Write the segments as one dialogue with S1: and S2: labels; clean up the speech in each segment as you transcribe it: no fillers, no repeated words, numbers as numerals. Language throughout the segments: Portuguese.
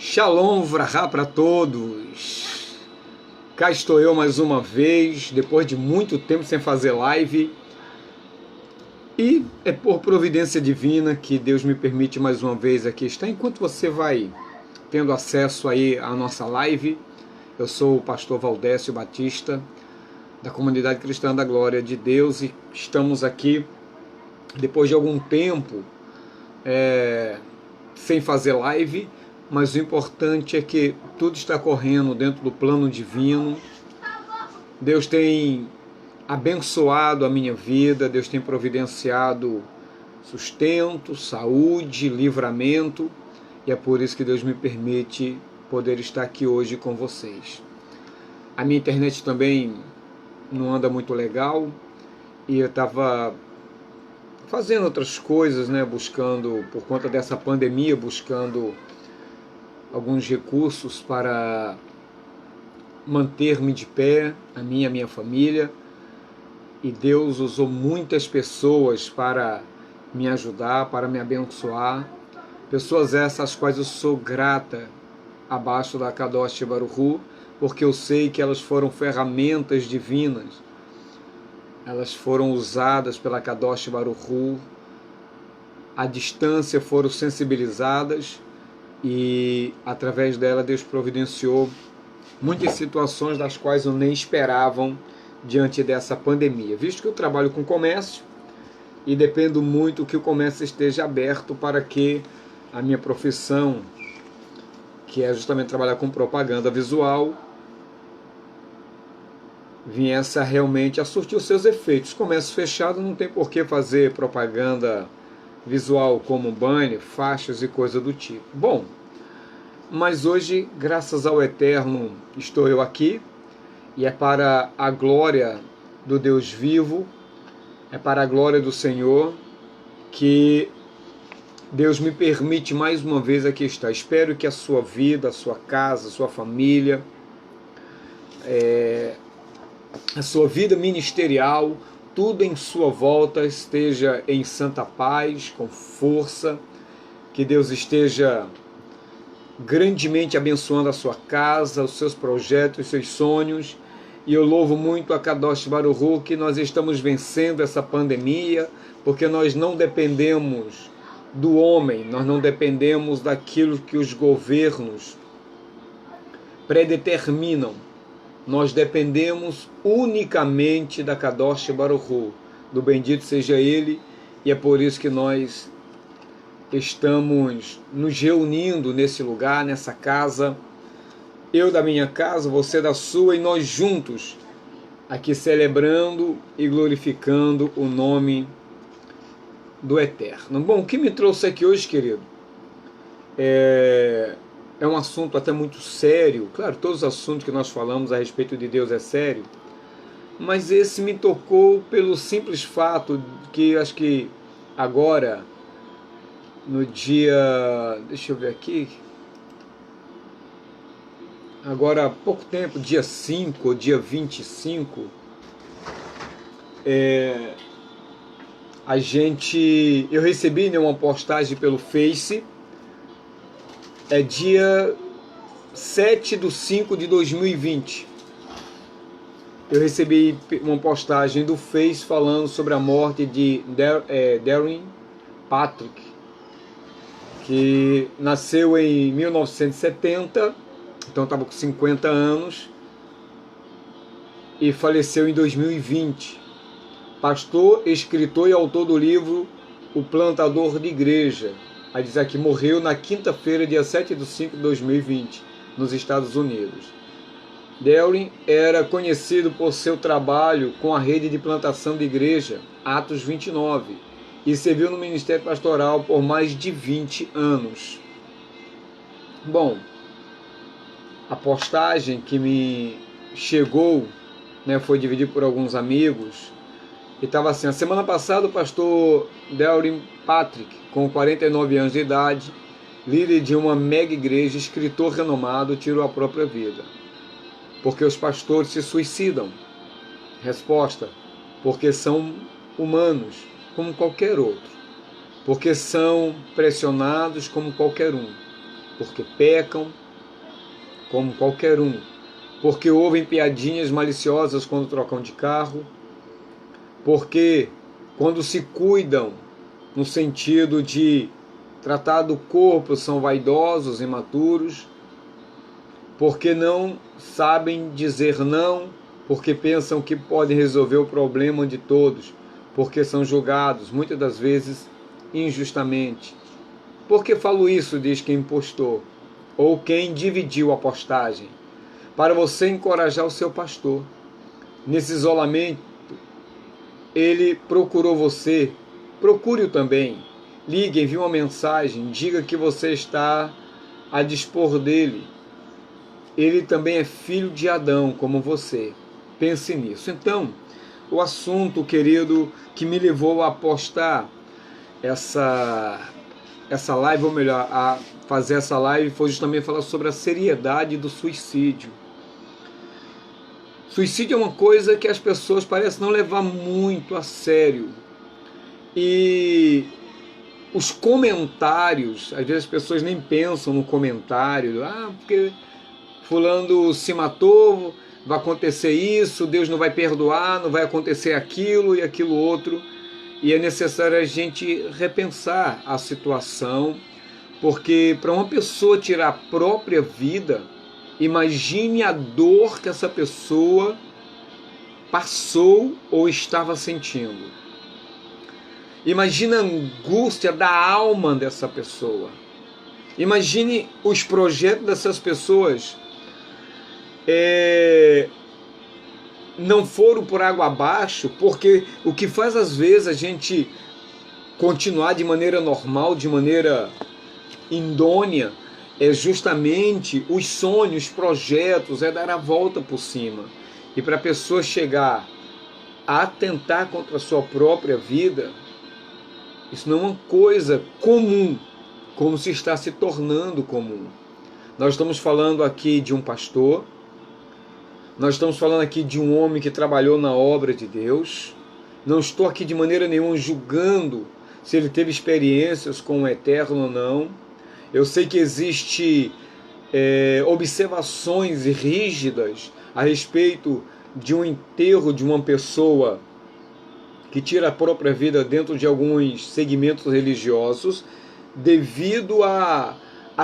S1: Shalom Vrahá para todos. Cá estou eu mais uma vez, depois de muito tempo sem fazer live. E é por providência divina que Deus me permite mais uma vez aqui estar. Enquanto você vai tendo acesso aí à nossa live, eu sou o pastor Valdécio Batista, da Comunidade Cristã da Glória de Deus, e estamos aqui depois de algum tempo sem fazer live, mas o importante é que tudo está correndo dentro do plano divino. Deus tem abençoado a minha vida, Deus tem providenciado sustento, saúde, livramento, e é por isso que Deus me permite poder estar aqui hoje com vocês. A minha internet também não anda muito legal, e eu estava fazendo outras coisas, buscando, por conta dessa pandemia, buscando alguns recursos para manter-me de pé, a minha família, e Deus usou muitas pessoas para me ajudar, para me abençoar, pessoas essas às quais eu sou grata abaixo da Kadosh Baruch Hu, porque eu sei que elas foram ferramentas divinas, elas foram usadas pela Kadosh Baruch Hu, à distância foram sensibilizadas, e através dela Deus providenciou muitas situações das quais eu nem esperavam diante dessa pandemia, visto que eu trabalho com comércio e dependo muito que o comércio esteja aberto para que a minha profissão, que é justamente trabalhar com propaganda visual, viesse realmente a surtir os seus efeitos. Comércio fechado não tem por que fazer propaganda visual como banner, faixas e coisa do tipo. Bom, mas hoje, graças ao Eterno, estou eu aqui, e é para a glória do Deus vivo, é para a glória do Senhor que Deus me permite mais uma vez aqui estar. Espero que a sua vida, a sua casa, a sua família, a sua vida ministerial, tudo em sua volta esteja em santa paz, com força, que Deus esteja grandemente abençoando a sua casa, os seus projetos, os seus sonhos, e eu louvo muito a Kadosh Baruch Hu que nós estamos vencendo essa pandemia, porque nós não dependemos do homem, nós não dependemos daquilo que os governos predeterminam, nós dependemos unicamente da Kadosh Baruch Hu, do bendito seja Ele, e é por isso que nós estamos nos reunindo nesse lugar, nessa casa, eu da minha casa, você da sua, e nós juntos aqui celebrando e glorificando o nome do Eterno. Bom, o que me trouxe aqui hoje, querido, é um assunto até muito sério. Claro, todos os assuntos que nós falamos a respeito de Deus é sério, mas esse me tocou pelo simples fato que acho que agora, no dia, deixa eu ver aqui, agora há pouco tempo, dia 5 ou dia 25, eu recebi uma postagem pelo Face, é dia 7/5/2020, eu recebi uma postagem do Face falando sobre a morte de Darren Patrick, que nasceu em 1970, então estava com 50 anos, e faleceu em 2020. Pastor, escritor e autor do livro O Plantador de Igreja. Aí diz aqui, morreu na quinta-feira, dia 7/5/2020, nos Estados Unidos. Darren era conhecido por seu trabalho com a rede de plantação de igreja, Atos 29, e serviu no ministério pastoral por mais de 20 anos. Bom, a postagem que me chegou, foi dividida por alguns amigos, e estava assim: a semana passada o pastor Darren Patrick, com 49 anos de idade, líder de uma mega igreja, escritor renomado, tirou a própria vida. Porque os pastores se suicidam? Resposta: porque são humanos, como qualquer outro. Porque são pressionados como qualquer um. porque pecam, como qualquer um, porque ouvem piadinhas maliciosas quando trocam de carro, porque quando se cuidam no sentido de tratar do corpo são vaidosos, imaturos, porque não sabem dizer não, porque pensam que podem resolver o problema de todos, porque são julgados, muitas das vezes, injustamente. Por que falo isso, diz quem postou, ou quem dividiu a postagem? Para você encorajar o seu pastor. Nesse isolamento, ele procurou você, procure-o também. Ligue, envie uma mensagem, diga que você está a dispor dele. Ele também é filho de Adão, como você. Pense nisso. Então, o assunto, querido, que me levou a postar essa live, ou melhor, a fazer essa live, foi justamente falar sobre a seriedade do suicídio. Suicídio é uma coisa que as pessoas parecem não levar muito a sério. E os comentários, às vezes as pessoas nem pensam no comentário, porque fulano se matou, vai acontecer isso, Deus não vai perdoar, não vai acontecer aquilo e aquilo outro. E é necessário a gente repensar a situação, porque para uma pessoa tirar a própria vida, imagine a dor que essa pessoa passou ou estava sentindo. Imagine a angústia da alma dessa pessoa. Imagine os projetos dessas pessoas não foram por água abaixo, porque o que faz às vezes a gente continuar de maneira normal, de maneira indônia, é justamente os sonhos, os projetos, é dar a volta por cima. E para a pessoa chegar a atentar contra a sua própria vida, isso não é uma coisa comum, como se está se tornando comum. Nós estamos falando aqui de um pastor, nós estamos falando aqui de um homem que trabalhou na obra de Deus. Não estou aqui de maneira nenhuma julgando se ele teve experiências com o Eterno ou não. Eu sei que existe observações rígidas a respeito de um enterro de uma pessoa que tira a própria vida dentro de alguns segmentos religiosos, devido à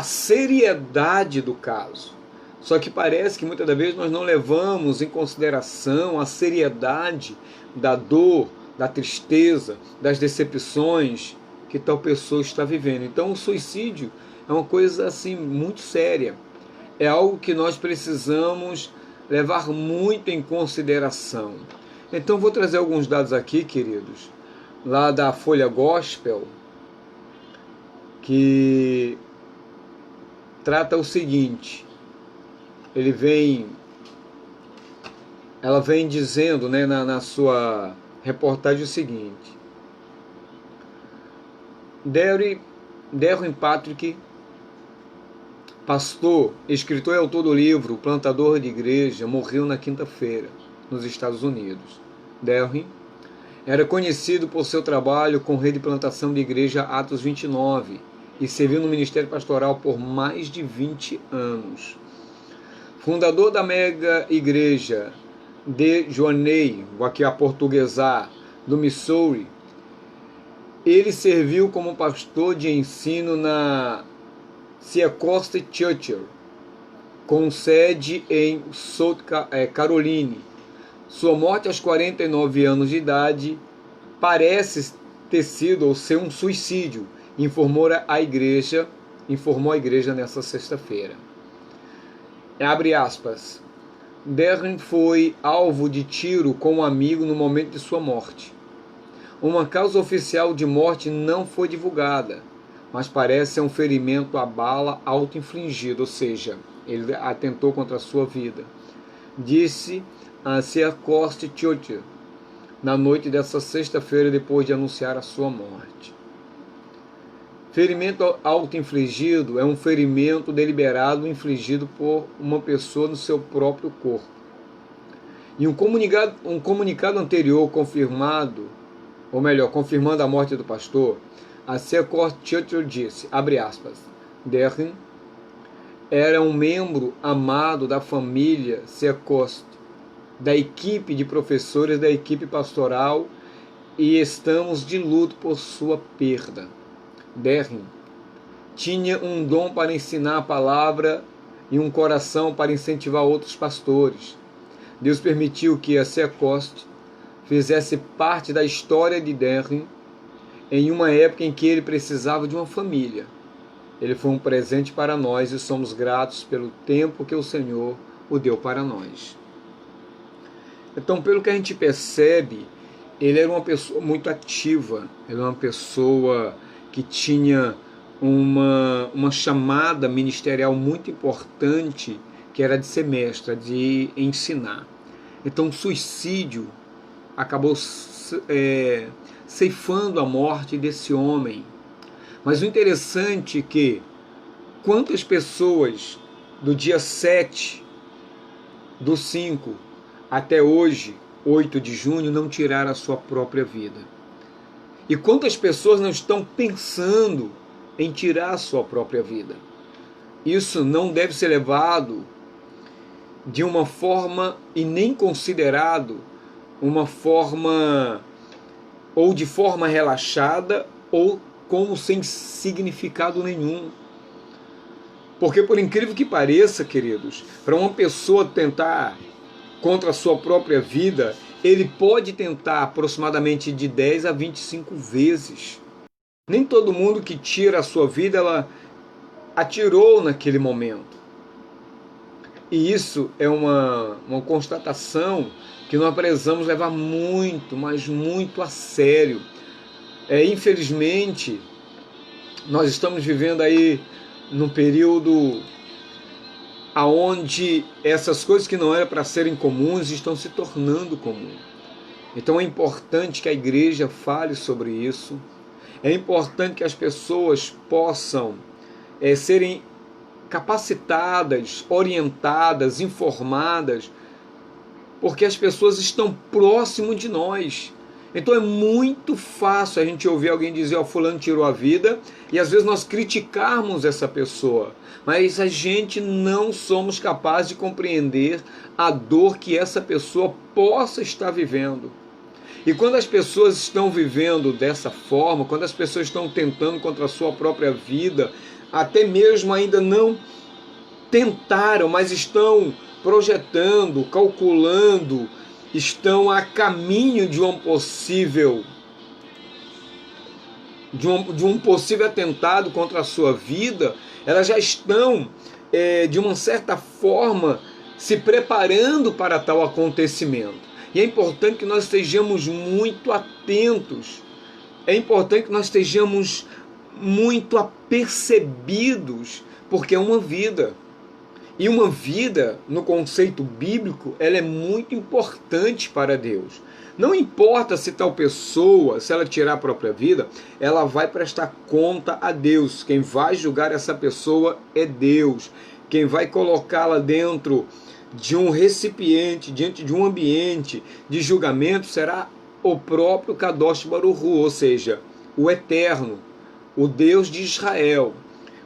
S1: seriedade do caso. Só que parece que muitas das vezes nós não levamos em consideração a seriedade da dor, da tristeza, das decepções que tal pessoa está vivendo. Então o suicídio é uma coisa assim muito séria. É algo que nós precisamos levar muito em consideração. Então vou trazer alguns dados aqui, queridos, lá da Folha Gospel, que trata o seguinte. Ela vem dizendo, né, na sua reportagem o seguinte: Darren Patrick, pastor, escritor e autor do livro Plantador de Igreja, morreu na quinta-feira, nos Estados Unidos. Darren era conhecido por seu trabalho com rede de plantação de igreja Atos 29 e serviu no ministério pastoral por mais de 20 anos. Fundador da mega igreja de Joanei, vou aqui aportuguesar, do Missouri, ele serviu como pastor de ensino na Seacoast Church, com sede em South Carolina. Sua morte aos 49 anos de idade parece ter sido ou ser um suicídio, informou a igreja nessa sexta-feira. Abre aspas. Darren foi alvo de tiro com um amigo no momento de sua morte. Uma causa oficial de morte não foi divulgada, mas parece ser um ferimento a bala auto-infligido, ou seja, ele atentou contra a sua vida. Disse a Seacoast Church na noite dessa sexta-feira, depois de anunciar a sua morte. Ferimento auto-infligido é um ferimento deliberado infligido por uma pessoa no seu próprio corpo. Em um comunicado anterior confirmando a morte do pastor, a Seacoast Church disse, abre aspas, Darren era um membro amado da família Seacoste, da equipe de professores, da equipe pastoral, e estamos de luto por sua perda. Derrin tinha um dom para ensinar a palavra e um coração para incentivar outros pastores. Deus permitiu que a Seacoste fizesse parte da história de Derrin em uma época em que ele precisava de uma família. Ele foi um presente para nós e somos gratos pelo tempo que o Senhor o deu para nós. Então, pelo que a gente percebe, ele era uma pessoa muito ativa, ele era uma pessoa que tinha uma chamada ministerial muito importante, que era de ser mestra, de ensinar. Então, o suicídio acabou ceifando a morte desse homem. Mas o interessante é que quantas pessoas do dia 7/5 até hoje, 8 de junho, não tiraram a sua própria vida? E quantas pessoas não estão pensando em tirar a sua própria vida? Isso não deve ser levado de uma forma e nem considerado uma forma ou de forma relaxada ou como sem significado nenhum. Porque, por incrível que pareça, queridos, para uma pessoa tentar contra a sua própria vida, ele pode tentar aproximadamente de 10 a 25 vezes. Nem todo mundo que tira a sua vida, ela atirou naquele momento. E isso é uma constatação que nós precisamos levar muito, mas muito a sério. Infelizmente, nós estamos vivendo aí num período onde essas coisas que não eram para serem comuns estão se tornando comuns. Então é importante que a igreja fale sobre isso. É importante que as pessoas possam serem capacitadas, orientadas, informadas, porque as pessoas estão próximo de nós. Então é muito fácil a gente ouvir alguém dizer, ó, fulano tirou a vida, e às vezes nós criticarmos essa pessoa, mas a gente não somos capazes de compreender a dor que essa pessoa possa estar vivendo. E quando as pessoas estão vivendo dessa forma, quando as pessoas estão tentando contra a sua própria vida, até mesmo ainda não tentaram, mas estão projetando, calculando, estão a caminho de um possível atentado contra a sua vida, elas já estão, de uma certa forma, se preparando para tal acontecimento. E é importante que nós estejamos muito atentos, é importante que nós estejamos muito apercebidos, porque é uma vida. E uma vida, no conceito bíblico, ela é muito importante para Deus. Não importa se tal pessoa, se ela tirar a própria vida, ela vai prestar conta a Deus. Quem vai julgar essa pessoa é Deus. Quem vai colocá-la dentro de um recipiente, diante de um ambiente de julgamento, será o próprio Kadosh Baruch Hu, ou seja, o Eterno, o Deus de Israel.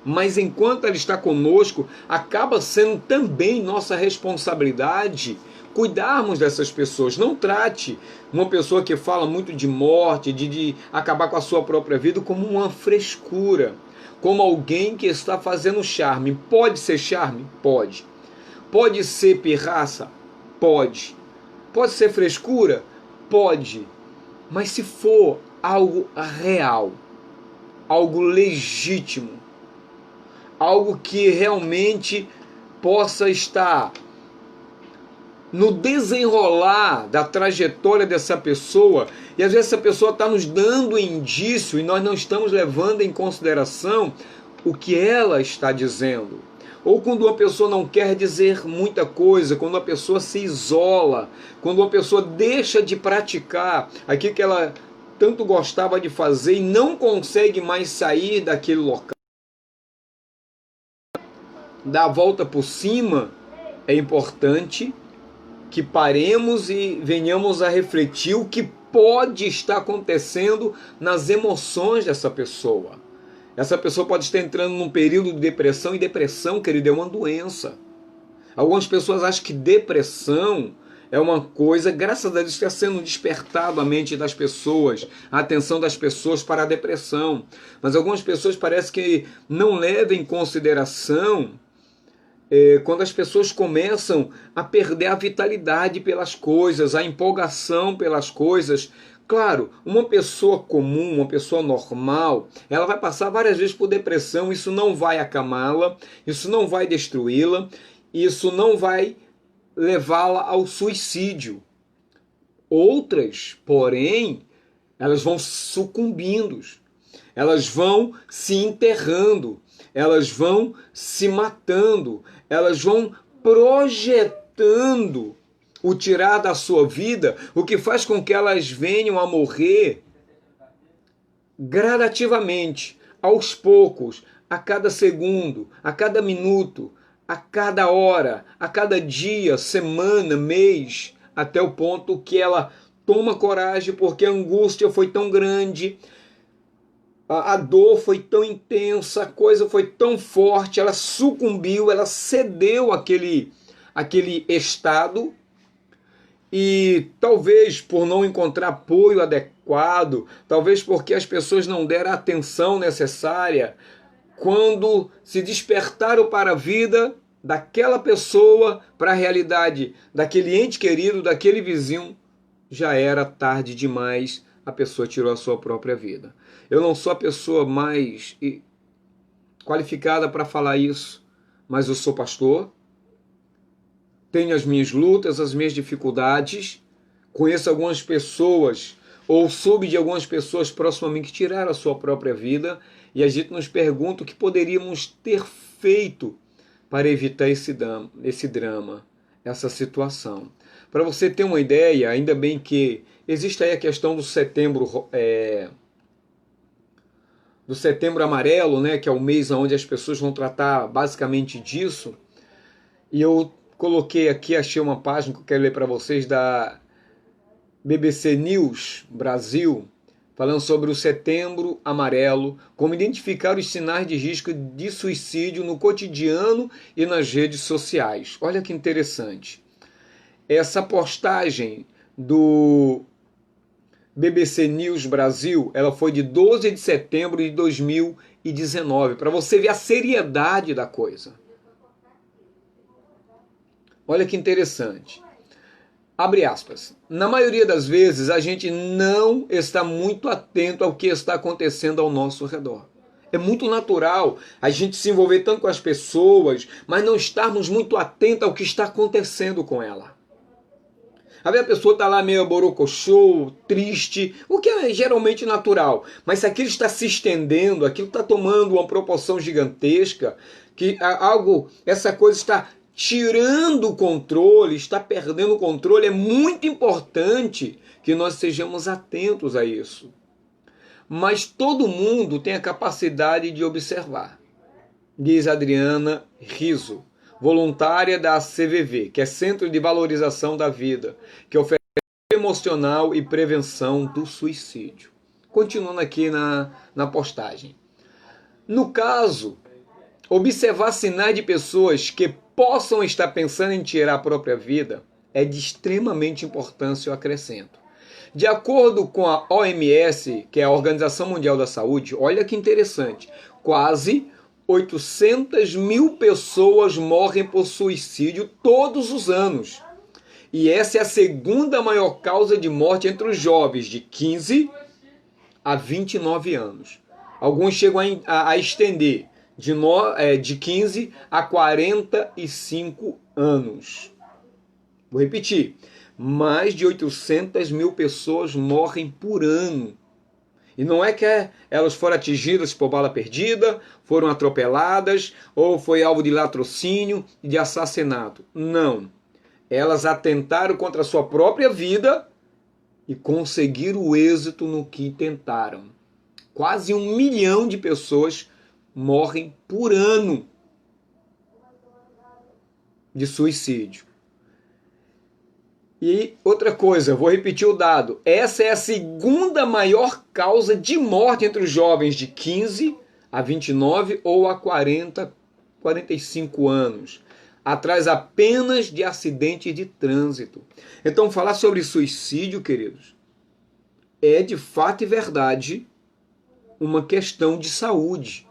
S1: Mas enquanto Ele está conosco, acaba sendo também nossa responsabilidade cuidarmos dessas pessoas. Não trate uma pessoa que fala muito de morte, de acabar com a sua própria vida, como uma frescura, como alguém que está fazendo charme. Pode ser charme? Pode. Pode ser pirraça? Pode. Pode ser frescura? Pode. Mas se for algo real, algo legítimo, algo que realmente possa estar no desenrolar da trajetória dessa pessoa, e às vezes essa pessoa está nos dando indício e nós não estamos levando em consideração o que ela está dizendo. Ou quando uma pessoa não quer dizer muita coisa, quando uma pessoa se isola, quando uma pessoa deixa de praticar aquilo que ela tanto gostava de fazer e não consegue mais sair daquele local, dar a volta por cima, é importante que paremos e venhamos a refletir o que pode estar acontecendo nas emoções dessa pessoa. Essa pessoa pode estar entrando num período de depressão, e depressão, querido, é uma doença. Algumas pessoas acham que depressão é uma coisa, graças a Deus está sendo despertado a mente das pessoas, a atenção das pessoas para a depressão. Mas algumas pessoas parece que não levam em consideração quando as pessoas começam a perder a vitalidade pelas coisas, a empolgação pelas coisas. Claro, uma pessoa comum, uma pessoa normal, ela vai passar várias vezes por depressão, isso não vai acamá-la, isso não vai destruí-la, isso não vai levá-la ao suicídio. Outras, porém, elas vão sucumbindo, elas vão se enterrando, elas vão se matando, elas vão projetando o tirar da sua vida, o que faz com que elas venham a morrer gradativamente, aos poucos, a cada segundo, a cada minuto, a cada hora, a cada dia, semana, mês, até o ponto que ela toma coragem porque a angústia foi tão grande, a dor foi tão intensa, a coisa foi tão forte, ela sucumbiu, ela cedeu àquele estado, e talvez por não encontrar apoio adequado, talvez porque as pessoas não deram a atenção necessária, quando se despertaram para a vida daquela pessoa, para a realidade daquele ente querido, daquele vizinho, já era tarde demais, a pessoa tirou a sua própria vida. Eu não sou a pessoa mais qualificada para falar isso, mas eu sou pastor, tenho as minhas lutas, as minhas dificuldades, conheço algumas pessoas, ou soube de algumas pessoas próximas a mim que tiraram a sua própria vida, e a gente nos pergunta o que poderíamos ter feito para evitar esse drama, essa situação. Para você ter uma ideia, ainda bem que existe aí a questão do setembro amarelo, né, que é o mês onde as pessoas vão tratar basicamente disso. E eu coloquei aqui, achei uma página que eu quero ler para vocês da BBC News Brasil, falando sobre o setembro amarelo, como identificar os sinais de risco de suicídio no cotidiano e nas redes sociais. Olha que interessante. Essa postagem do BBC News Brasil, ela foi de 12 de setembro de 2019, para você ver a seriedade da coisa. Olha que interessante. Abre aspas. Na maioria das vezes, a gente não está muito atento ao que está acontecendo ao nosso redor. É muito natural a gente se envolver tanto com as pessoas, mas não estarmos muito atentos ao que está acontecendo com ela. A pessoa está lá meio borocochô, triste, o que é geralmente natural. Mas se aquilo está se estendendo, aquilo está tomando uma proporção gigantesca, que essa coisa está tirando o controle, está perdendo o controle, é muito importante que nós sejamos atentos a isso. Mas todo mundo tem a capacidade de observar, diz Adriana Riso, voluntária da CVV, que é Centro de Valorização da Vida, que oferece emocional e prevenção do suicídio. Continuando aqui na postagem. No caso, observar sinais de pessoas que possam estar pensando em tirar a própria vida é de extremamente importância, eu acrescento. De acordo com a OMS, que é a Organização Mundial da Saúde, olha que interessante, quase 800 mil pessoas morrem por suicídio todos os anos. E essa é a segunda maior causa de morte entre os jovens de 15 a 29 anos. Alguns chegam a estender de 15 a 45 anos. Vou repetir. Mais de 800 mil pessoas morrem por ano. E não é que elas foram atingidas por bala perdida, foram atropeladas, ou foi alvo de latrocínio e de assassinato. Não. Elas atentaram contra a sua própria vida e conseguiram o êxito no que tentaram. Quase 1 milhão de pessoas morrem por ano de suicídio. E outra coisa, vou repetir o dado. Essa é a segunda maior causa de morte entre os jovens de 15 a 29 ou a 40, 45 anos, atrás apenas de acidente de trânsito. Então, falar sobre suicídio, queridos, é de fato e verdade uma questão de saúde.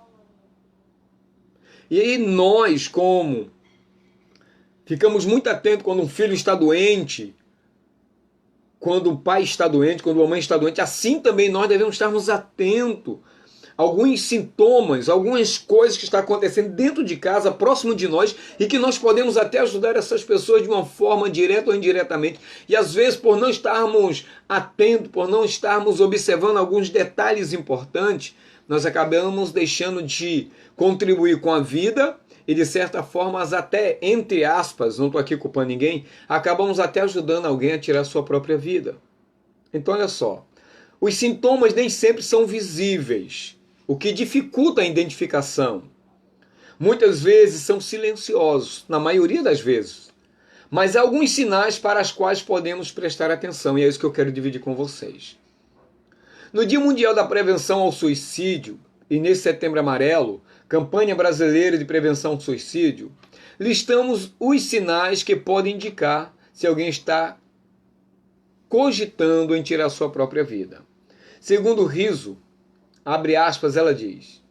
S1: E aí nós, como ficamos muito atentos quando um filho está doente, quando o pai está doente, quando a mãe está doente, assim também nós devemos estarmos atentos a alguns sintomas, algumas coisas que estão acontecendo dentro de casa, próximo de nós, e que nós podemos até ajudar essas pessoas de uma forma direta ou indiretamente. E às vezes, por não estarmos atentos, por não estarmos observando alguns detalhes importantes, nós acabamos deixando de contribuir com a vida e, de certa forma, até, entre aspas, não estou aqui culpando ninguém, acabamos até ajudando alguém a tirar a sua própria vida. Então, olha só, os sintomas nem sempre são visíveis, o que dificulta a identificação. Muitas vezes são silenciosos, na maioria das vezes, mas há alguns sinais para os quais podemos prestar atenção, e é isso que eu quero dividir com vocês. No Dia Mundial da Prevenção ao Suicídio, e nesse Setembro Amarelo, Campanha Brasileira de Prevenção ao Suicídio, listamos os sinais que podem indicar se alguém está cogitando em tirar sua própria vida. Segundo Riso, abre aspas, ela diz: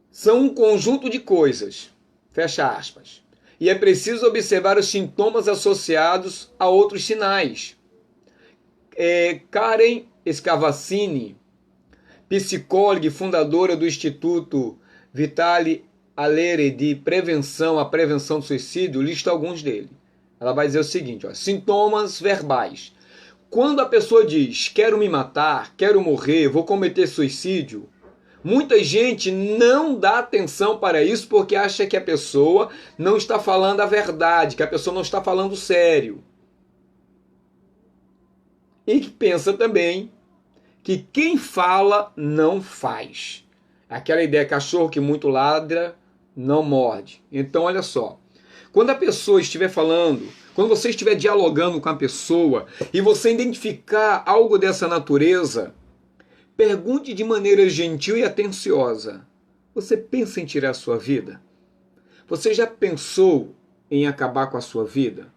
S1: são um conjunto de coisas, fecha aspas, e é preciso observar os sintomas associados a outros sinais. Karen Scavacini, psicóloga e fundadora do Instituto Vitale Alere de Prevenção à Prevenção do Suicídio, lista alguns deles. Ela vai dizer o seguinte, ó, sintomas verbais. Quando a pessoa diz, quero me matar, quero morrer, vou cometer suicídio, muita gente não dá atenção para isso porque acha que a pessoa não está falando a verdade, que a pessoa não está falando sério. E que pensa também que quem fala não faz. Aquela ideia, cachorro que muito ladra, não morde. Então, olha só. Quando a pessoa estiver falando, quando você estiver dialogando com a pessoa e você identificar algo dessa natureza, pergunte de maneira gentil e atenciosa: você pensa em tirar a sua vida? Você já pensou em acabar com a sua vida?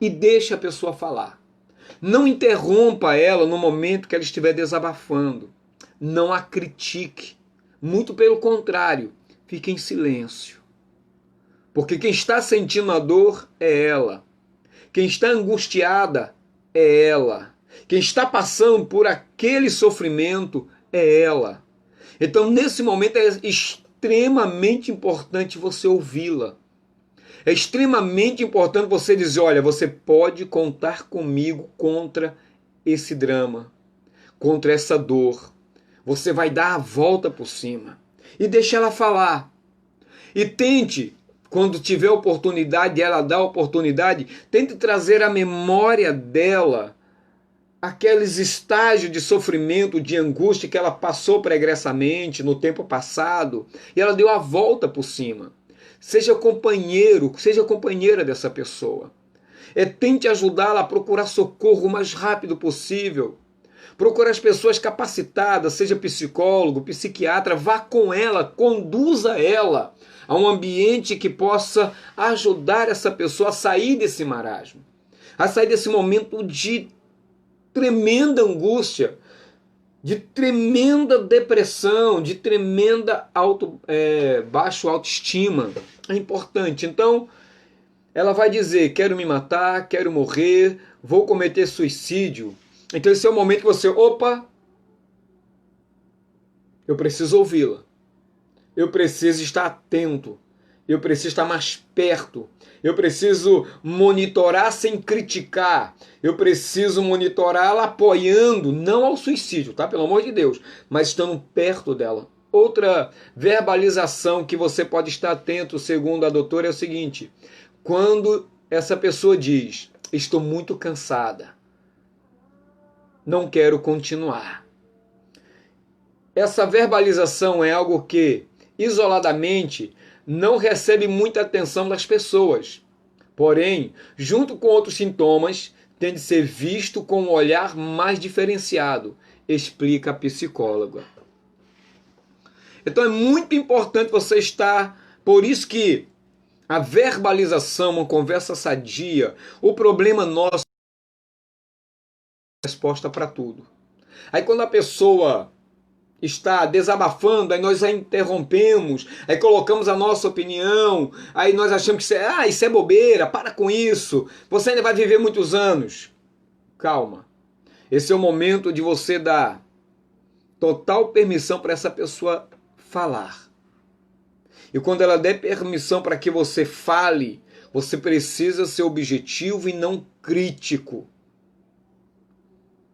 S1: E deixe a pessoa falar. Não interrompa ela no momento que ela estiver desabafando. Não a critique. Muito pelo contrário, fique em silêncio. Porque quem está sentindo a dor é ela. Quem está angustiada é ela. Quem está passando por aquele sofrimento é ela. Então, nesse momento, é extremamente importante você ouvi-la. É extremamente importante você dizer, olha, você pode contar comigo contra esse drama, contra essa dor. Você vai dar a volta por cima. E deixa ela falar. E tente, quando tiver oportunidade, ela dá oportunidade, tente trazer à memória dela aqueles estágios de sofrimento, de angústia que ela passou pregressamente no tempo passado. E ela deu a volta por cima. Seja companheiro, seja companheira dessa pessoa. Tente ajudá-la a procurar socorro o mais rápido possível. Procure as pessoas capacitadas, seja psicólogo, psiquiatra, vá com ela, conduza ela a um ambiente que possa ajudar essa pessoa a sair desse marasmo, a sair desse momento de tremenda angústia, de tremenda depressão, de tremenda baixa autoestima. É importante. Então, ela vai dizer, quero me matar, quero morrer, vou cometer suicídio. Então esse é o momento que você, opa, eu preciso ouvi-la. Eu preciso estar atento. Eu preciso estar mais perto. Eu preciso monitorar sem criticar. Eu preciso monitorá-la apoiando, não ao suicídio, tá? Pelo amor de Deus, mas estando perto dela. Outra verbalização que você pode estar atento, segundo a doutora, é o seguinte: quando essa pessoa diz, estou muito cansada, não quero continuar. Essa verbalização é algo que, isoladamente, não recebe muita atenção das pessoas. Porém, junto com outros sintomas, tem de ser visto com um olhar mais diferenciado, explica a psicóloga. Então é muito importante você estar, por isso que a verbalização, uma conversa sadia, o problema nosso é resposta para tudo. Aí quando a pessoa está desabafando, aí nós a interrompemos, aí colocamos a nossa opinião, aí nós achamos que isso é bobeira, para com isso, você ainda vai viver muitos anos. Calma. Esse é o momento de você dar total permissão para essa pessoa falar. E quando ela der permissão para que você fale, você precisa ser objetivo e não crítico.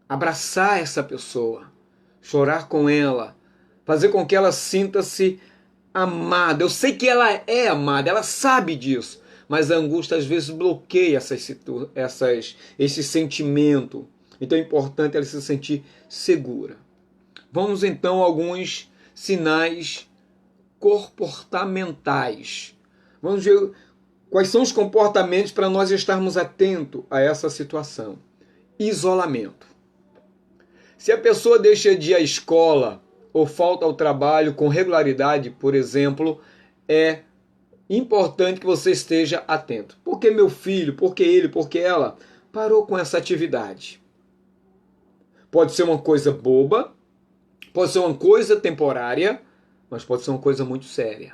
S1: Abraçar essa pessoa, chorar com ela, fazer com que ela sinta-se amada. Eu sei que ela é amada, ela sabe disso, mas a angústia às vezes bloqueia esse sentimento. Então é importante ela se sentir segura. Vamos então a alguns sinais comportamentais. Vamos ver quais são os comportamentos para nós estarmos atentos a essa situação. Isolamento. Se a pessoa deixa de ir à escola ou falta ao trabalho com regularidade, por exemplo, é importante que você esteja atento. Por que meu filho, por que ele, por que ela parou com essa atividade? Pode ser uma coisa boba, pode ser uma coisa temporária, mas pode ser uma coisa muito séria.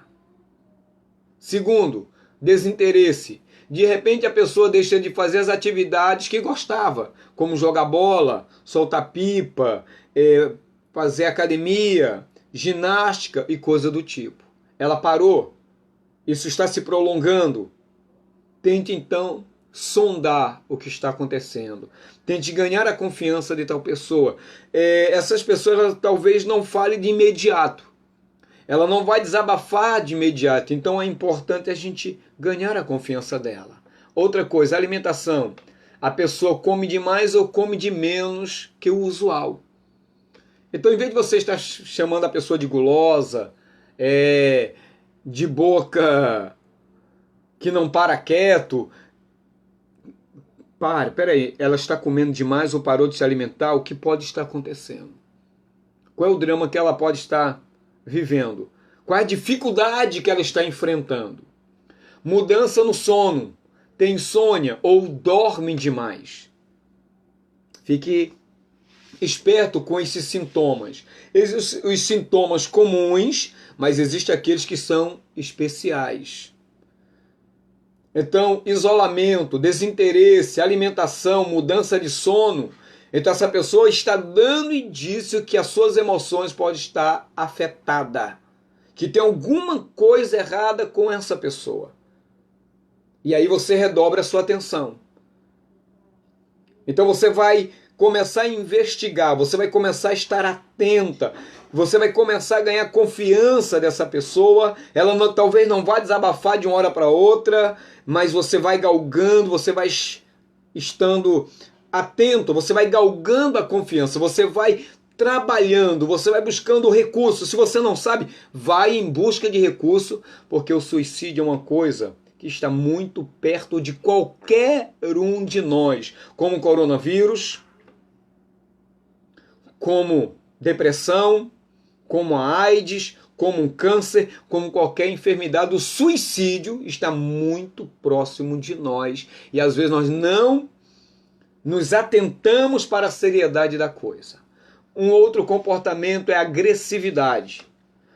S1: Segundo, desinteresse. De repente a pessoa deixa de fazer as atividades que gostava, como jogar bola, soltar pipa, fazer academia, ginástica e coisa do tipo. Ela parou. Isso está se prolongando. Tente então sondar o que está acontecendo. Tente ganhar a confiança de tal pessoa. Essas pessoas talvez não falem de imediato. Ela não vai desabafar de imediato, então é importante a gente ganhar a confiança dela. Outra coisa, alimentação. A pessoa come demais ou come de menos que o usual. Então, em vez de você estar chamando a pessoa de gulosa, de boca que não para quieto, peraí, ela está comendo demais ou parou de se alimentar, o que pode estar acontecendo? Qual é o drama que ela pode estar vivendo? Qual é a dificuldade que ela está enfrentando? Mudança no sono, tem insônia ou dorme demais. Fique esperto com esses sintomas. Existem os sintomas comuns, mas existem aqueles que são especiais. Então, isolamento, desinteresse, alimentação, mudança de sono. Então, essa pessoa está dando indício que as suas emoções podem estar afetadas, que tem alguma coisa errada com essa pessoa. E aí você redobra a sua atenção. Então você vai começar a investigar, você vai começar a estar atenta, você vai começar a ganhar confiança dessa pessoa. Ela talvez não vá desabafar de uma hora para outra, mas você vai galgando, você vai estando atento, você vai galgando a confiança, você vai trabalhando, você vai buscando recursos. Se você não sabe, vai em busca de recurso, porque o suicídio é uma coisa que está muito perto de qualquer um de nós, como coronavírus, como depressão, como a AIDS, como um câncer, como qualquer enfermidade. O suicídio está muito próximo de nós e às vezes nós não nos atentamos para a seriedade da coisa. Um outro comportamento é a agressividade.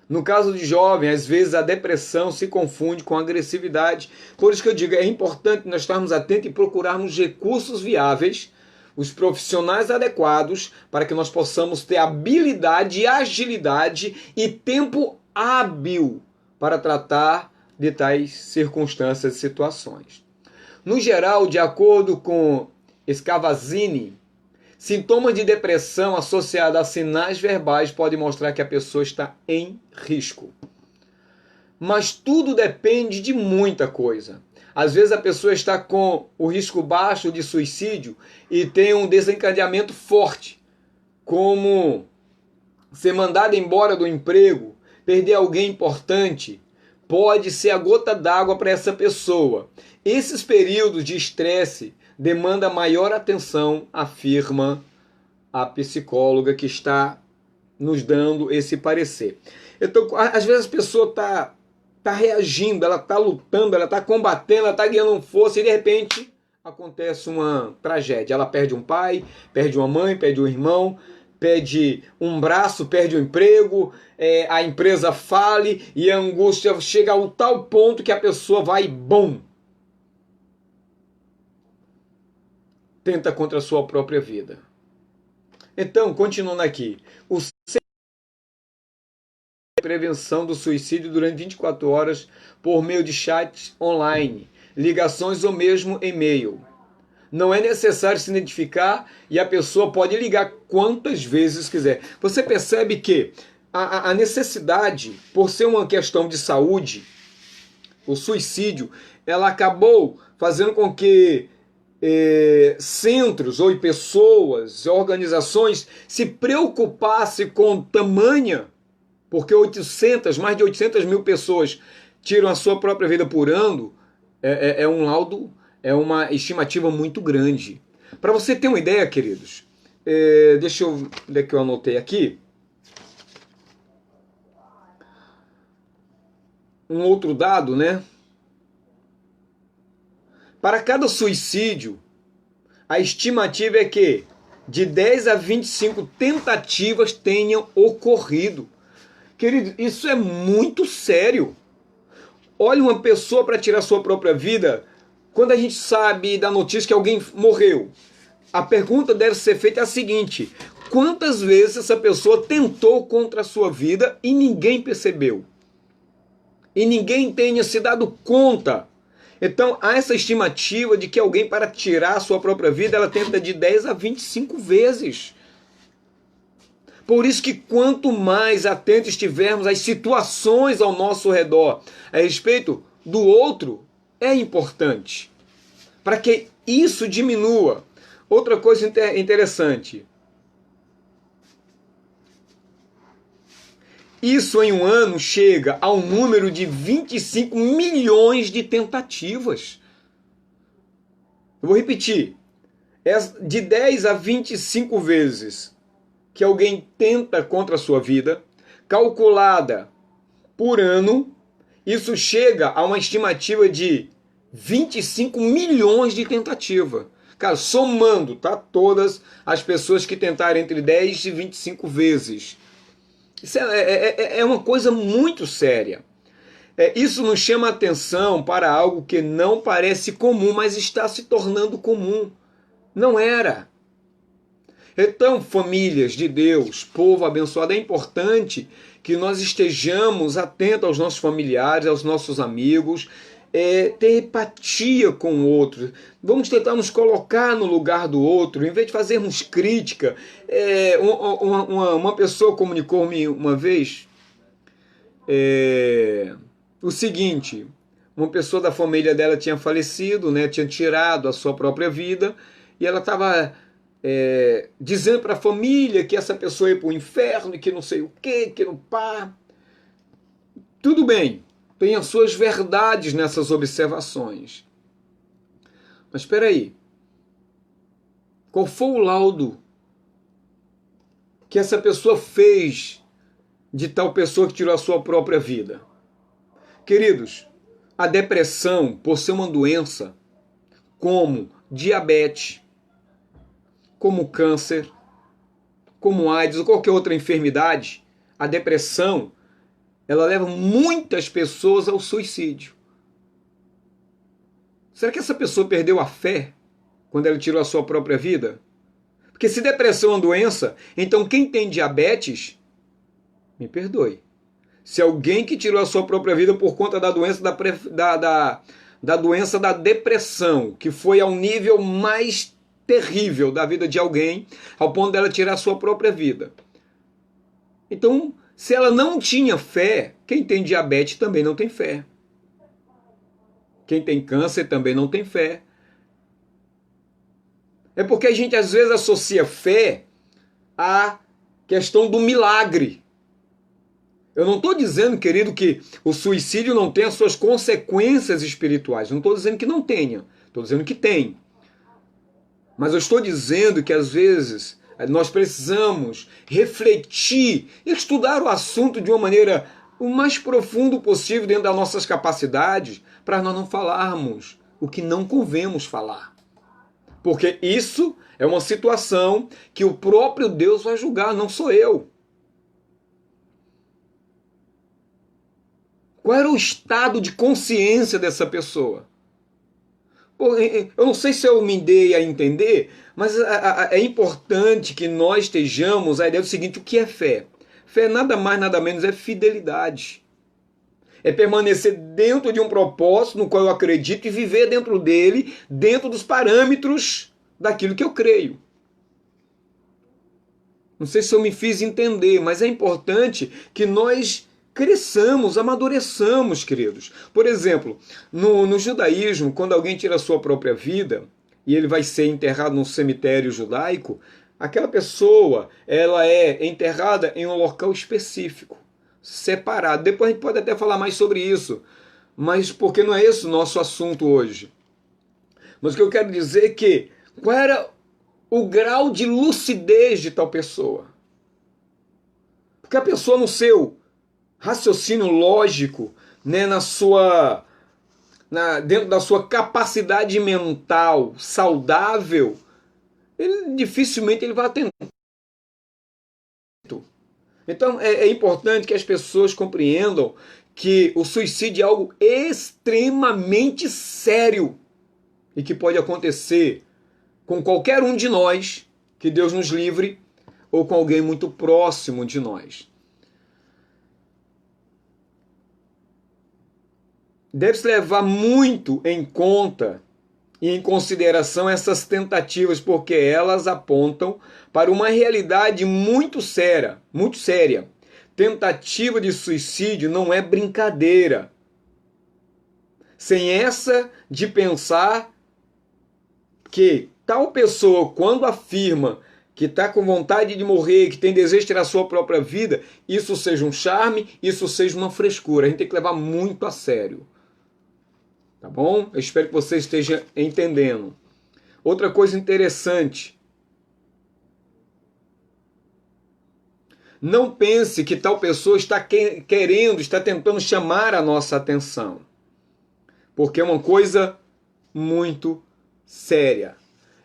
S1: No caso de jovem, às vezes a depressão se confunde com a agressividade. Por isso que eu digo, é importante nós estarmos atentos e procurarmos recursos viáveis, os profissionais adequados, para que nós possamos ter habilidade, agilidade e tempo hábil para tratar de tais circunstâncias e situações. No geral, de acordo com Scavazini, sintomas de depressão associados a sinais verbais podem mostrar que a pessoa está em risco. Mas tudo depende de muita coisa. Às vezes a pessoa está com o risco baixo de suicídio e tem um desencadeamento forte, como ser mandado embora do emprego, perder alguém importante. Pode ser a gota d'água para essa pessoa. Esses períodos de estresse demanda maior atenção, afirma a psicóloga que está nos dando esse parecer. Então, às vezes a pessoa tá reagindo, ela tá lutando, ela tá combatendo, ela tá ganhando força e de repente acontece uma tragédia. Ela perde um pai, perde uma mãe, perde um irmão, perde um braço, perde um emprego, a empresa fale e a angústia chega ao tal ponto que a pessoa vai, bom, tenta contra a sua própria vida. Então, continuando aqui, o prevenção do suicídio durante 24 horas por meio de chat online, ligações ou mesmo e-mail. Não é necessário se identificar e a pessoa pode ligar quantas vezes quiser. Você percebe que a necessidade, por ser uma questão de saúde, o suicídio, ela acabou fazendo com que centros ou pessoas, organizações se preocupassem com tamanha, porque mais de 800 mil pessoas tiram a sua própria vida por ano, é um laudo, é uma estimativa muito grande. Para você ter uma ideia, queridos, deixa eu ver que eu anotei aqui. Um outro dado, né? Para cada suicídio, a estimativa é que de 10 a 25 tentativas tenham ocorrido. Querido, isso é muito sério. Olha, uma pessoa para tirar sua própria vida, quando a gente sabe da notícia que alguém morreu, a pergunta deve ser feita a seguinte: quantas vezes essa pessoa tentou contra a sua vida e ninguém percebeu? E ninguém tenha se dado conta. Então, há essa estimativa de que alguém, para tirar a sua própria vida, ela tenta de 10 a 25 vezes. Por isso que quanto mais atentos estivermos às situações ao nosso redor, a respeito do outro, é importante. Para que isso diminua. Outra coisa interessante. Isso em um ano chega ao número de 25 milhões de tentativas. Eu vou repetir. É de 10 a 25 vezes que alguém tenta contra a sua vida, calculada por ano, isso chega a uma estimativa de 25 milhões de tentativas. Cara, somando, tá? Todas as pessoas que tentaram entre 10 e 25 vezes. Isso é uma coisa muito séria. Isso nos chama a atenção para algo que não parece comum, mas está se tornando comum. Não era. Então, famílias de Deus, povo abençoado, é importante que nós estejamos atentos aos nossos familiares, aos nossos amigos, ter empatia com o outro. Vamos tentar nos colocar no lugar do outro, em vez de fazermos crítica. Uma pessoa comunicou-me uma vez o seguinte: uma pessoa da família dela tinha falecido, né, tinha tirado a sua própria vida, e ela estava dizendo para a família que essa pessoa ia para o inferno, e que não sei o que não pá. Tudo bem, tem as suas verdades nessas observações. Mas espera aí. Qual foi o laudo que essa pessoa fez de tal pessoa que tirou a sua própria vida? Queridos, a depressão, por ser uma doença como diabetes, como câncer, como AIDS ou qualquer outra enfermidade, a depressão, ela leva muitas pessoas ao suicídio. Será que essa pessoa perdeu a fé quando ela tirou a sua própria vida? Porque se depressão é uma doença, então quem tem diabetes, me perdoe. Se alguém que tirou a sua própria vida por conta da doença da doença da depressão, que foi ao nível mais terrível da vida de alguém, ao ponto dela tirar a sua própria vida. Então, se ela não tinha fé, quem tem diabetes também não tem fé. Quem tem câncer também não tem fé. É porque a gente às vezes associa fé à questão do milagre. Eu não estou dizendo, querido, que o suicídio não tenha suas consequências espirituais. Não estou dizendo que não tenha. Estou dizendo que tem. Mas eu estou dizendo que às vezes Nós precisamos refletir, estudar o assunto de uma maneira o mais profundo possível dentro das nossas capacidades, para nós não falarmos o que não convemos falar. Porque isso é uma situação que o próprio Deus vai julgar, não sou eu. Qual era o estado de consciência dessa pessoa? Eu não sei se eu me dei a entender, mas é importante que nós estejamos a ideia do seguinte: o que é fé? Fé nada mais, nada menos é fidelidade. É permanecer dentro de um propósito no qual eu acredito e viver dentro dele, dentro dos parâmetros daquilo que eu creio. Não sei se eu me fiz entender, mas é importante que nós cresçamos, amadureçamos, queridos. Por exemplo, no judaísmo, quando alguém tira a sua própria vida e ele vai ser enterrado num cemitério judaico, aquela pessoa ela é enterrada em um local específico, separado. Depois a gente pode até falar mais sobre isso, mas porque não é esse o nosso assunto hoje. Mas o que eu quero dizer é que qual era o grau de lucidez de tal pessoa? Porque a pessoa no seu raciocínio lógico, né, dentro da sua capacidade mental saudável, dificilmente ele vai atender. Então é importante que as pessoas compreendam que o suicídio é algo extremamente sério e que pode acontecer com qualquer um de nós, que Deus nos livre, ou com alguém muito próximo de nós. Deve-se levar muito em conta e em consideração essas tentativas, porque elas apontam para uma realidade muito séria, muito séria. Tentativa de suicídio não é brincadeira. Sem essa de pensar que tal pessoa, quando afirma que está com vontade de morrer, que tem desejo de tirar a sua própria vida, isso seja um charme, isso seja uma frescura. A gente tem que levar muito a sério. Tá bom? Eu espero que você esteja entendendo. Outra coisa interessante. Não pense que tal pessoa está querendo, está tentando chamar a nossa atenção. Porque é uma coisa muito séria.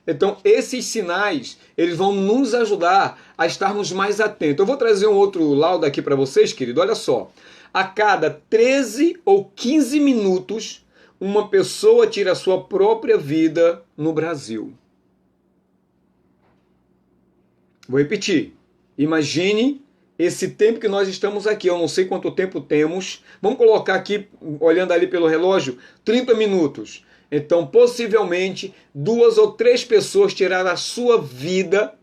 S1: Então, esses sinais, eles vão nos ajudar a estarmos mais atentos. Eu vou trazer um outro laudo aqui para vocês, querido. Olha só. A cada 13 ou 15 minutos, uma pessoa tira a sua própria vida no Brasil. Vou repetir. Imagine esse tempo que nós estamos aqui. Eu não sei quanto tempo temos. Vamos colocar aqui, olhando ali pelo relógio, 30 minutos. Então, possivelmente, 2 ou 3 pessoas tiraram a sua vida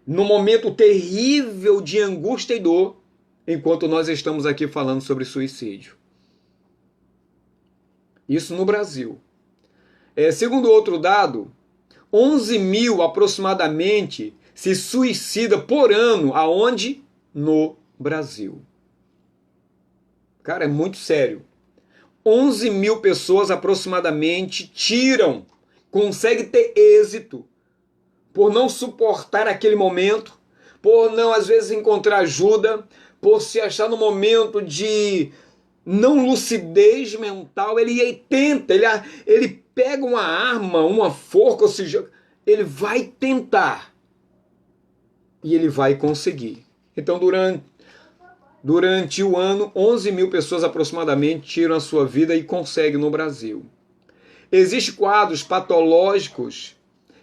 S1: no momento terrível de angústia e dor, enquanto nós estamos aqui falando sobre suicídio. Isso no Brasil. Segundo outro dado, 11 mil aproximadamente se suicida por ano. Aonde? No Brasil. Cara, é muito sério. 11 mil pessoas aproximadamente conseguem ter êxito por não suportar aquele momento, por não às vezes encontrar ajuda, por se achar no momento de não lucidez mental. Ele tenta, ele pega uma arma, uma forca, ou seja, ele vai tentar e ele vai conseguir. Então, durante o ano, 11 mil pessoas aproximadamente tiram a sua vida e conseguem no Brasil. Existem quadros patológicos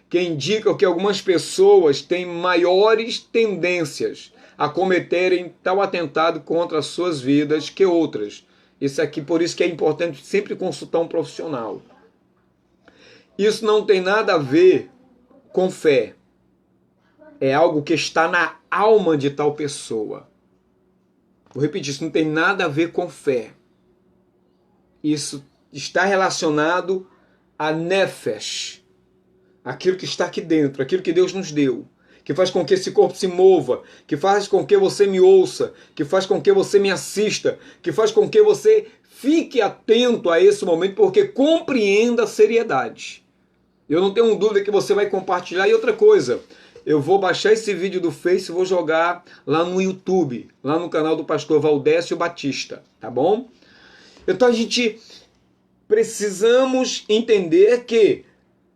S1: que indicam que algumas pessoas têm maiores tendências a cometerem tal atentado contra as suas vidas que outras. Isso aqui, por isso que é importante sempre consultar um profissional. Isso não tem nada a ver com fé. É algo que está na alma de tal pessoa. Vou repetir, isso não tem nada a ver com fé. Isso está relacionado a nefesh, aquilo que está aqui dentro, aquilo que Deus nos deu, que faz com que esse corpo se mova, que faz com que você me ouça, que faz com que você me assista, que faz com que você fique atento a esse momento, porque compreenda a seriedade. Eu não tenho dúvida que você vai compartilhar. E outra coisa, eu vou baixar esse vídeo do Face e vou jogar lá no YouTube, lá no canal do pastor Valdécio Batista, tá bom? Então a gente precisamos entender que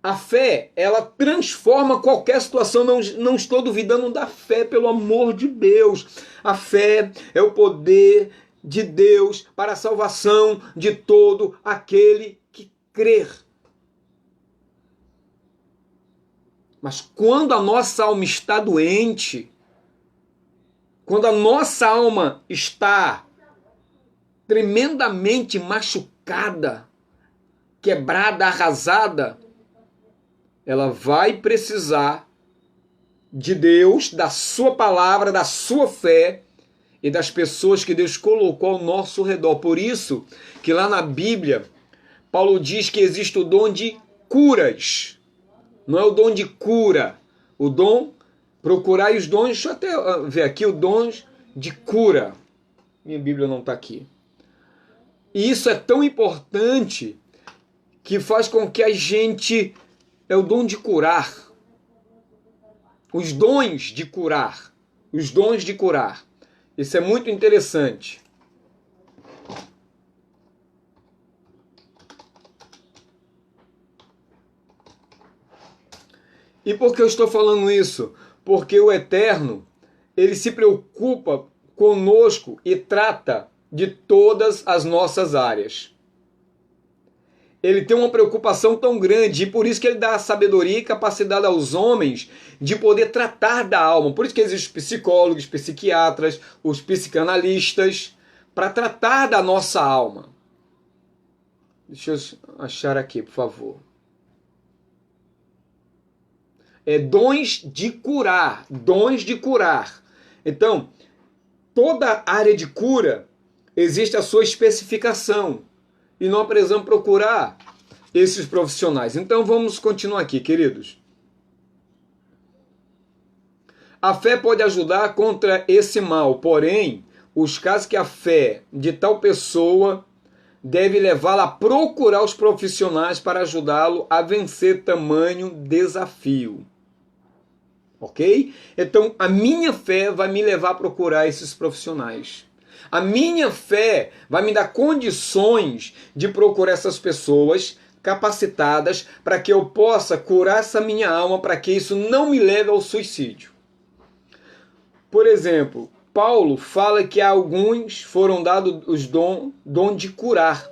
S1: a fé, ela transforma qualquer situação. Não estou duvidando da fé, pelo amor de Deus. A fé é o poder de Deus para a salvação de todo aquele que crer. Mas quando a nossa alma está doente, quando a nossa alma está tremendamente machucada, quebrada, arrasada, ela vai precisar de Deus, da sua palavra, da sua fé e das pessoas que Deus colocou ao nosso redor. Por isso que lá na Bíblia, Paulo diz que existe o dom de curas. Não é o dom de cura. O dom, procurai os dons, deixa eu até ver aqui, o dom de cura. Minha Bíblia não está aqui. E isso é tão importante que faz com que a gente... É o dom de curar. Os dons de curar. Os dons de curar. Isso é muito interessante. E por que eu estou falando isso? Porque o Eterno, ele se preocupa conosco e trata de todas as nossas áreas. Ele tem uma preocupação tão grande, e por isso que ele dá sabedoria e capacidade aos homens de poder tratar da alma. Por isso que existem os psicólogos, psiquiatras, os psicanalistas, para tratar da nossa alma. Deixa eu achar aqui, por favor. Dons de curar, dons de curar. Então, toda área de cura existe a sua especificação. E nós precisamos procurar esses profissionais. Então vamos continuar aqui, queridos. A fé pode ajudar contra esse mal, porém, os casos que a fé de tal pessoa deve levá-la a procurar os profissionais para ajudá-lo a vencer tamanho desafio. Ok? Então, a minha fé vai me levar a procurar esses profissionais. A minha fé vai me dar condições de procurar essas pessoas capacitadas para que eu possa curar essa minha alma, para que isso não me leve ao suicídio. Por exemplo, Paulo fala que a alguns foram dados os dom de curar.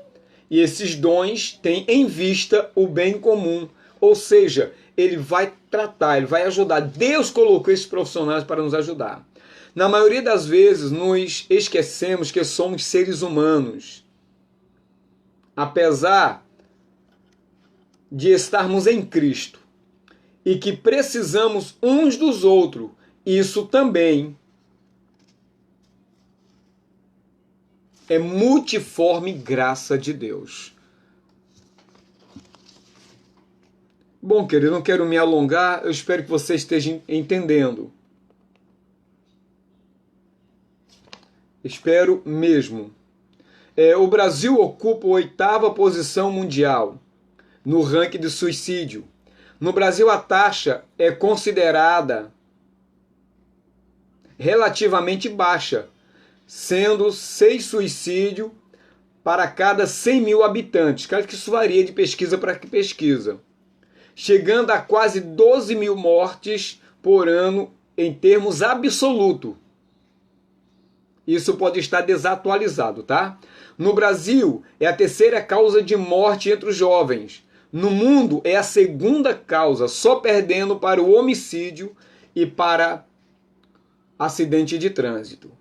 S1: E esses dons têm em vista o bem comum. Ou seja, ele vai tratar, ele vai ajudar. Deus colocou esses profissionais para nos ajudar. Na maioria das vezes, nos esquecemos que somos seres humanos. Apesar de estarmos em Cristo e que precisamos uns dos outros, isso também é multiforme graça de Deus. Bom, querido, não quero me alongar, eu espero que você esteja entendendo. Espero mesmo. O Brasil ocupa a 8ª posição mundial no ranking de suicídio. No Brasil, a taxa é considerada relativamente baixa, sendo 6 suicídios para cada 100 mil habitantes. Claro que isso varia de pesquisa para pesquisa. Chegando a quase 12 mil mortes por ano em termos absolutos. Isso pode estar desatualizado, tá? No Brasil, é a 3ª causa de morte entre os jovens. No mundo, é a 2ª causa, só perdendo para o homicídio e para acidente de trânsito.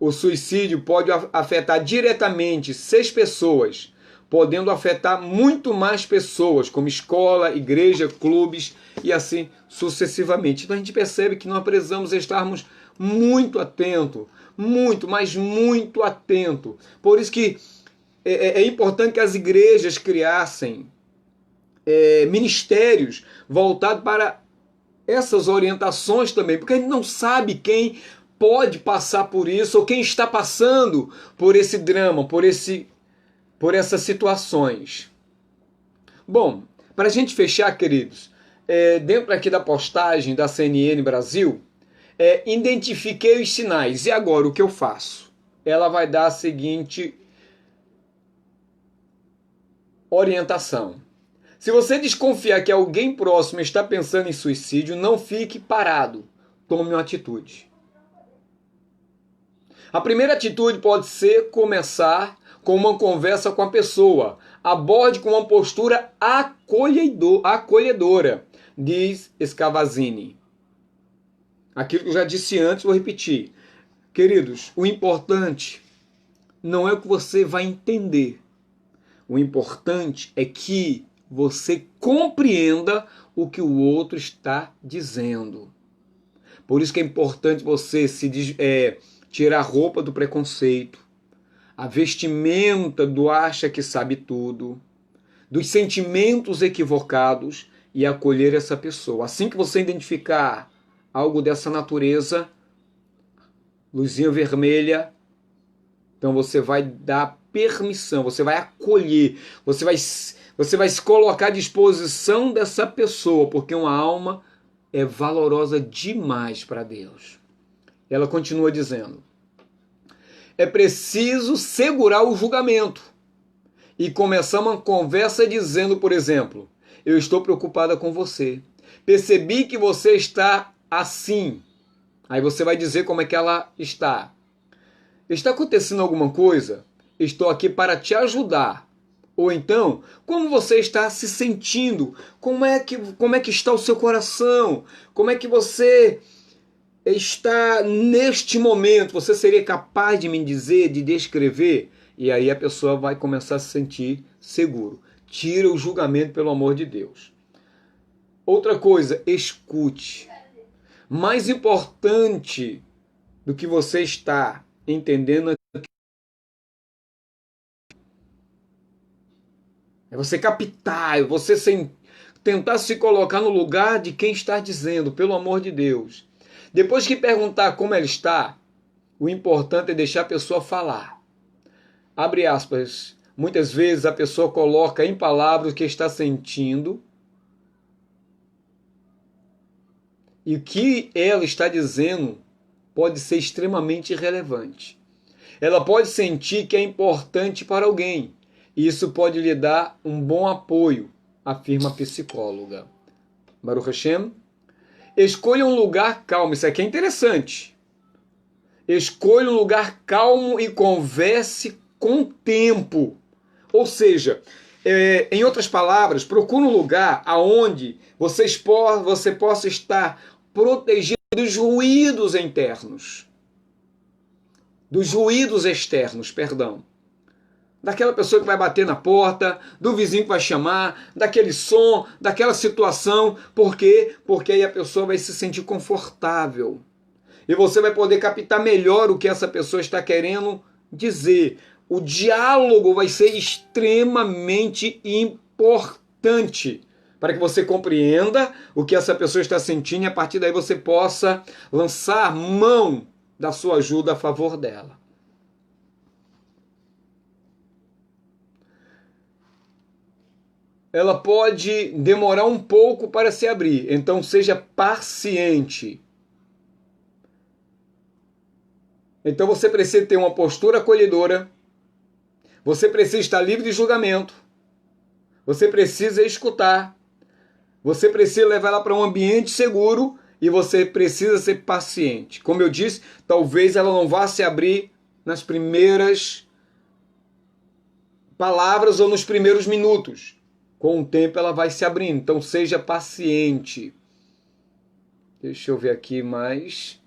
S1: O suicídio pode afetar diretamente 6 pessoas, podendo afetar muito mais pessoas, como escola, igreja, clubes e assim sucessivamente. Então a gente percebe que nós precisamos estarmos muito atentos, muito, mas muito atento. Por isso que é importante que as igrejas criassem ministérios voltados para essas orientações também, porque a gente não sabe quem pode passar por isso ou quem está passando por esse drama, por essas situações. Bom, para a gente fechar, queridos, dentro aqui da postagem da CNN Brasil, identifiquei os sinais. E agora, o que eu faço? Ela vai dar a seguinte orientação. Se você desconfiar que alguém próximo está pensando em suicídio, não fique parado. Tome uma atitude. A primeira atitude pode ser começar com uma conversa com a pessoa. Aborde com uma postura acolhedora, diz Scavazini. Aquilo que eu já disse antes, vou repetir. Queridos, o importante não é o que você vai entender. O importante é que você compreenda o que o outro está dizendo. Por isso que é importante você tirar a roupa do preconceito, a vestimenta do acha que sabe tudo, dos sentimentos equivocados e acolher essa pessoa. Assim que você identificar algo dessa natureza, luzinha vermelha, então você vai dar permissão, você vai acolher, você vai se colocar à disposição dessa pessoa, porque uma alma é valorosa demais para Deus. Ela continua dizendo: é preciso segurar o julgamento e começar uma conversa dizendo, por exemplo, eu estou preocupada com você, percebi que você está assim. Aí você vai dizer como é que ela está. Está acontecendo alguma coisa? Estou aqui para te ajudar. Ou então, como você está se sentindo? Como é que está o seu coração? Como é que você está neste momento? Você seria capaz de me dizer, de descrever? E aí a pessoa vai começar a se sentir seguro. Tira o julgamento, pelo amor de Deus. Outra coisa, escute. Mais importante do que você está entendendo é você captar, você tentar se colocar no lugar de quem está dizendo, pelo amor de Deus. Depois que perguntar como ela está, o importante é deixar a pessoa falar. Abre aspas. Muitas vezes a pessoa coloca em palavras o que está sentindo e o que ela está dizendo pode ser extremamente irrelevante. Ela pode sentir que é importante para alguém. E isso pode lhe dar um bom apoio, afirma a psicóloga. Baruch Hashem. Escolha um lugar calmo. Isso aqui é interessante. Escolha um lugar calmo e converse com tempo. Ou seja, em outras palavras, procure um lugar onde você possa estar protegido dos ruídos internos. Dos ruídos externos, perdão. Daquela pessoa que vai bater na porta, do vizinho que vai chamar, daquele som, daquela situação. Por quê? Porque aí a pessoa vai se sentir confortável. E você vai poder captar melhor o que essa pessoa está querendo dizer. O diálogo vai ser extremamente importante para que você compreenda o que essa pessoa está sentindo e a partir daí você possa lançar mão da sua ajuda a favor dela. Ela pode demorar um pouco para se abrir, então seja paciente. Então você precisa ter uma postura acolhedora, você precisa estar livre de julgamento, você precisa escutar, você precisa levar ela para um ambiente seguro e você precisa ser paciente. Como eu disse, talvez ela não vá se abrir nas primeiras palavras ou nos primeiros minutos. Com o tempo ela vai se abrindo, então seja paciente. Deixa eu ver aqui mais.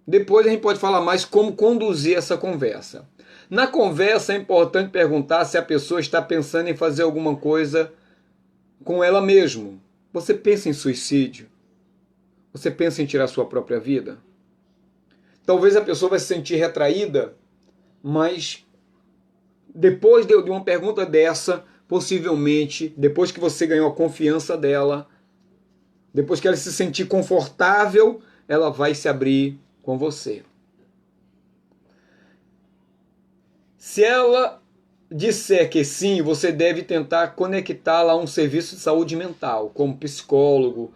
S1: Depois a gente pode falar mais como conduzir essa conversa. Na conversa é importante perguntar se a pessoa está pensando em fazer alguma coisa com ela mesma. Você pensa em suicídio? Você pensa em tirar sua própria vida? Talvez a pessoa vai se sentir retraída, mas depois de uma pergunta dessa, possivelmente, depois que você ganhou a confiança dela, depois que ela se sentir confortável, ela vai se abrir com você. Se ela disser que sim, você deve tentar conectá-la a um serviço de saúde mental, como psicólogo,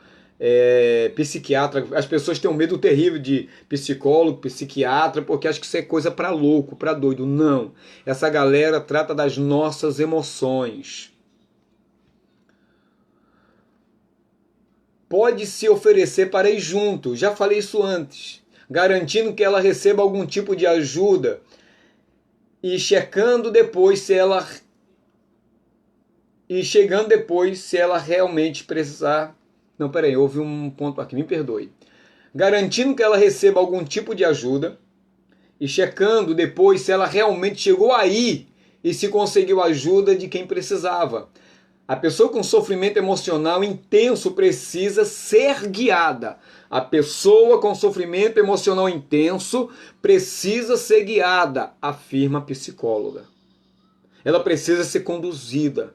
S1: psiquiatra. As pessoas têm um medo terrível de psicólogo, psiquiatra, porque acham que isso é coisa para louco, para doido. Não. Essa galera trata das nossas emoções. Pode se oferecer para ir junto, já falei isso antes, garantindo que ela receba algum tipo de ajuda e chegando depois se realmente precisar. Não, peraí, houve um ponto aqui, me perdoe. Garantindo que ela receba algum tipo de ajuda e checando depois se ela realmente chegou aí e se conseguiu ajuda de quem precisava. A pessoa com sofrimento emocional intenso precisa ser guiada. A pessoa com sofrimento emocional intenso precisa ser guiada, afirma a psicóloga. Ela precisa ser conduzida.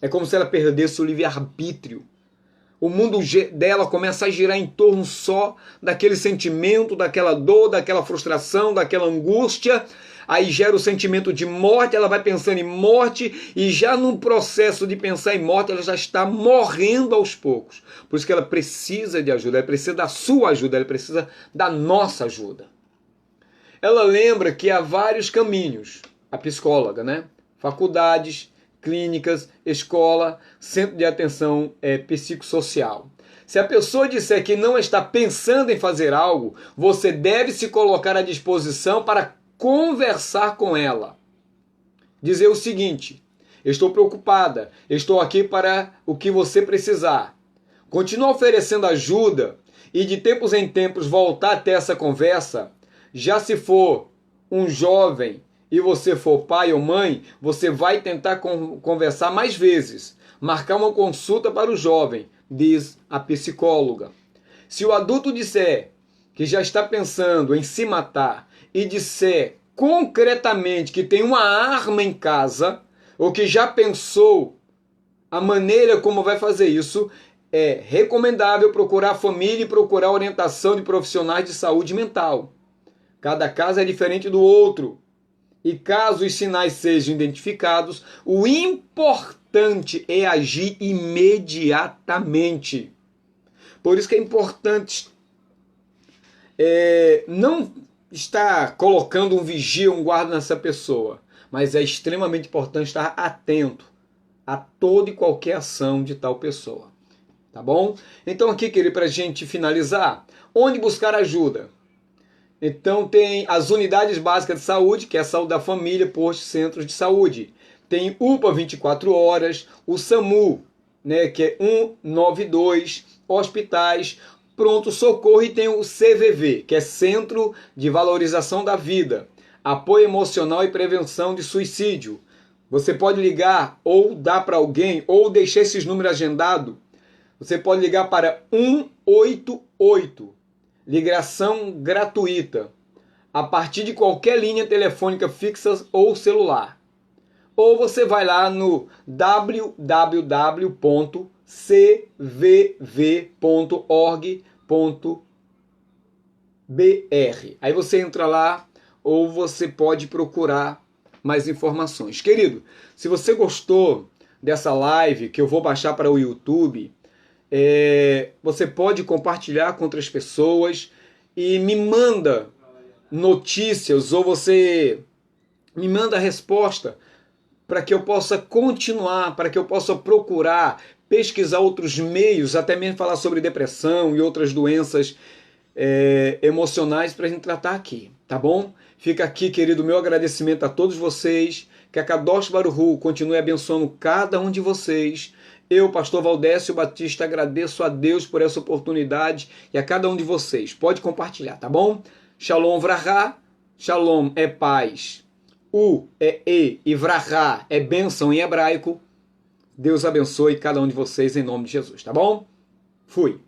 S1: É como se ela perdesse o livre-arbítrio. O mundo dela começa a girar em torno só daquele sentimento, daquela dor, daquela frustração, daquela angústia. Aí gera o sentimento de morte, ela vai pensando em morte e já no processo de pensar em morte ela já está morrendo aos poucos. Por isso que ela precisa de ajuda, ela precisa da sua ajuda, ela precisa da nossa ajuda. Ela lembra que há vários caminhos, a psicóloga, né? Faculdades, clínicas, escola, centro de atenção psicossocial. Se a pessoa disser que não está pensando em fazer algo, você deve se colocar à disposição para conversar com ela. Dizer o seguinte: estou preocupada, estou aqui para o que você precisar. Continua oferecendo ajuda e de tempos em tempos voltar até essa conversa. Já se for um jovem e você for pai ou mãe, você vai tentar conversar mais vezes, marcar uma consulta para o jovem, diz a psicóloga. Se o adulto disser que já está pensando em se matar e disser concretamente que tem uma arma em casa, ou que já pensou a maneira como vai fazer isso, é recomendável procurar a família e procurar a orientação de profissionais de saúde mental. Cada caso é diferente do outro. E caso os sinais sejam identificados, o importante é agir imediatamente. Por isso que é importante não estar colocando um vigia, um guarda nessa pessoa, mas é extremamente importante estar atento a toda e qualquer ação de tal pessoa. Tá bom? Então aqui, querido, para a gente finalizar, onde buscar ajuda? Então tem as unidades básicas de saúde, que é a saúde da família, postos, centros de saúde. Tem UPA 24 horas, o SAMU, né, que é 192, hospitais, pronto-socorro, e tem o CVV, que é Centro de Valorização da Vida, apoio emocional e prevenção de suicídio. Você pode ligar ou dar para alguém, ou deixar esses números agendados. Você pode ligar para 188. Ligação gratuita, a partir de qualquer linha telefônica fixa ou celular. Ou você vai lá no www.cvv.org.br. Aí você entra lá, ou você pode procurar mais informações. Querido, se você gostou dessa live, que eu vou baixar para o YouTube, você pode compartilhar com outras pessoas e me manda notícias, ou você me manda a resposta para que eu possa continuar, para que eu possa procurar, pesquisar outros meios, até mesmo falar sobre depressão e outras doenças emocionais para a gente tratar aqui, tá bom? Fica aqui, querido, meu agradecimento a todos vocês, que a Kadosh Baruch Hu continue abençoando cada um de vocês. Eu, pastor Valdécio Batista, agradeço a Deus por essa oportunidade e a cada um de vocês. Pode compartilhar, tá bom? Shalom Vrahá, Shalom é paz, U é e Vrahá é bênção em hebraico. Deus abençoe cada um de vocês em nome de Jesus, tá bom? Fui.